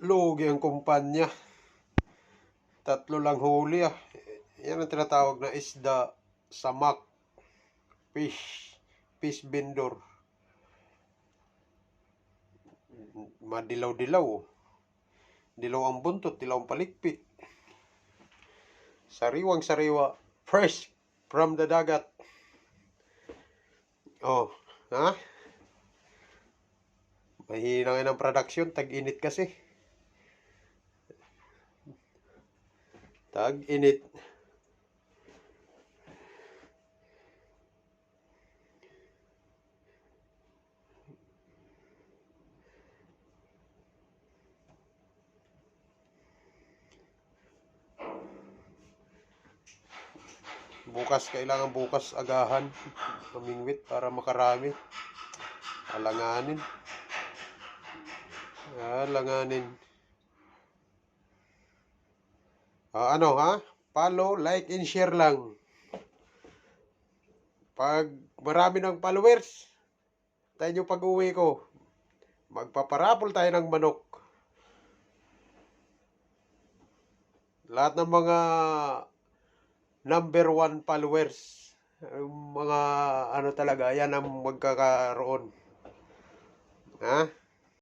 Lugi ang kumpanya. Tatlo lang huli ah. Yan ang tinatawag na isda samak. Fish. Fish vendor. Madilaw-dilaw. Dilaw ang buntot, dilaw ang palikpik. Sariwang-sariwa. Fresh from the dagat. Oh, ha? Mahina nga ng production, tag-init kasi. Tag-init. Kailangan bukas agahan. Pamingwit para makarami. Alanganin. Alanganin. Ano ha? Follow, like, and share lang. Pag marami ng followers, tayo yung pag-uwi ko, magpaparapol tayo ng manok. Lahat ng mga number 1 followers, mga ano talaga, yan ang magkakaroon. Ha?